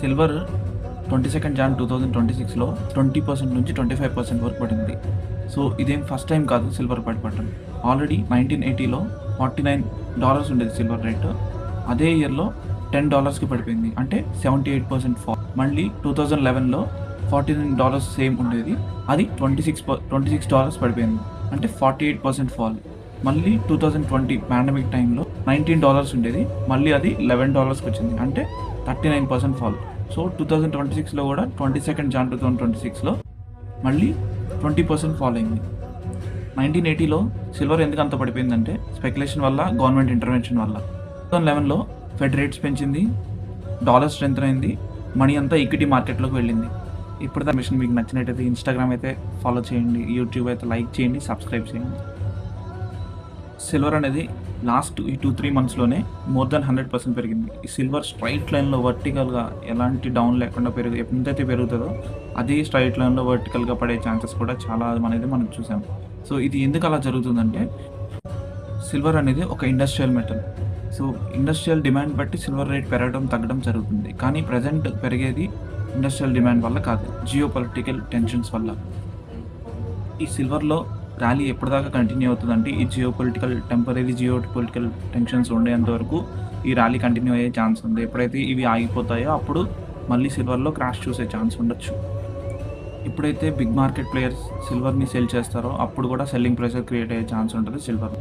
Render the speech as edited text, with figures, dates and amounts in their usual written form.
Silver 22 John 2026లో 20% నుంచి 25% వరకు పడింది. సో ఇదేం ఫస్ట్ టైం కాదు సిల్వర్ పడిపడటం. ఆల్రెడీ 1980లో $49 ఉండేది సిల్వర్ రేటు. అదే ఇయర్లో $10కి పడిపోయింది, అంటే 78% ఫాల్. మళ్ళీ 2011లో $49 సేమ్ ఉండేది, అది $26 పడిపోయింది, అంటే 48% ఫాల్. మళ్ళీ 2020 పాండమిక్ టైంలో $19 ఉండేది, మళ్ళీ అది $11కి వచ్చింది, అంటే 39% ఫాల్. సో 2026లో కూడా 22 జాన్ 2026లో మళ్ళీ 20% ఫాల్ అయింది. 1980లో సిల్వర్ ఎందుకు అంత పడిపోయిందంటే స్పెక్యులేషన్ వల్ల, గవర్నమెంట్ ఇంటర్వెన్షన్ వల్ల. 2011లో ఫెడ్ రేట్స్ పెంచింది, డాలర్ స్ట్రెంత్ అయింది, మనీ అంతా ఈక్విటీ మార్కెట్లోకి వెళ్ళింది. ఇప్పుడు దా మిషన్ మీకు నచ్చినట్టయితే ఇన్స్టాగ్రామ్ అయితే ఫాలో చేయండి, యూట్యూబ్ అయితే లైక్ చేయండి, సబ్స్క్రైబ్ చేయండి. సిల్వర్ అనేది లాస్ట్ ఈ 2-3 మంత్స్లోనే మోర్ దెన్ 100% పెరిగింది. ఈ సిల్వర్ స్ట్రైట్ లైన్లో వర్టికల్గా ఎలాంటి డౌన్ లేకుండా ఎంతైతే పెరుగుతుందో అదే స్ట్రైట్ లైన్లో వర్టికల్గా పడే ఛాన్సెస్ కూడా చాలా అనేది మనం చూసాం. సో ఇది ఎందుకు అలా జరుగుతుందంటే, సిల్వర్ అనేది ఒక industrial metal. So industrial demand బట్టి సిల్వర్ రేట్ పెరగడం తగ్గడం జరుగుతుంది. కానీ ప్రజెంట్ పెరిగేది ఇండస్ట్రియల్ డిమాండ్ వల్ల కాదు, జియో పొలిటికల్ టెన్షన్స్ వల్ల. ఈ సిల్వర్లో ర్యాలీ ఎప్పటిదాకా కంటిన్యూ అవుతుందంటే, ఈ టెంపరీ జియో పొలిటికల్ టెన్షన్స్ ఉండేంత వరకు ఈ ర్యాలీ కంటిన్యూ అయ్యే ఛాన్స్ ఉంది. ఎప్పుడైతే ఇవి ఆగిపోతాయో అప్పుడు మళ్ళీ సిల్వర్లో క్రాష్ చూసే ఛాన్స్ ఉండొచ్చు. ఎప్పుడైతే బిగ్ మార్కెట్ ప్లేయర్స్ సిల్వర్ని సెల్ చేస్తారో అప్పుడు కూడా సెల్లింగ్ ప్రెషర్ క్రియేట్ అయ్యే ఛాన్స్ ఉంటుంది సిల్వర్.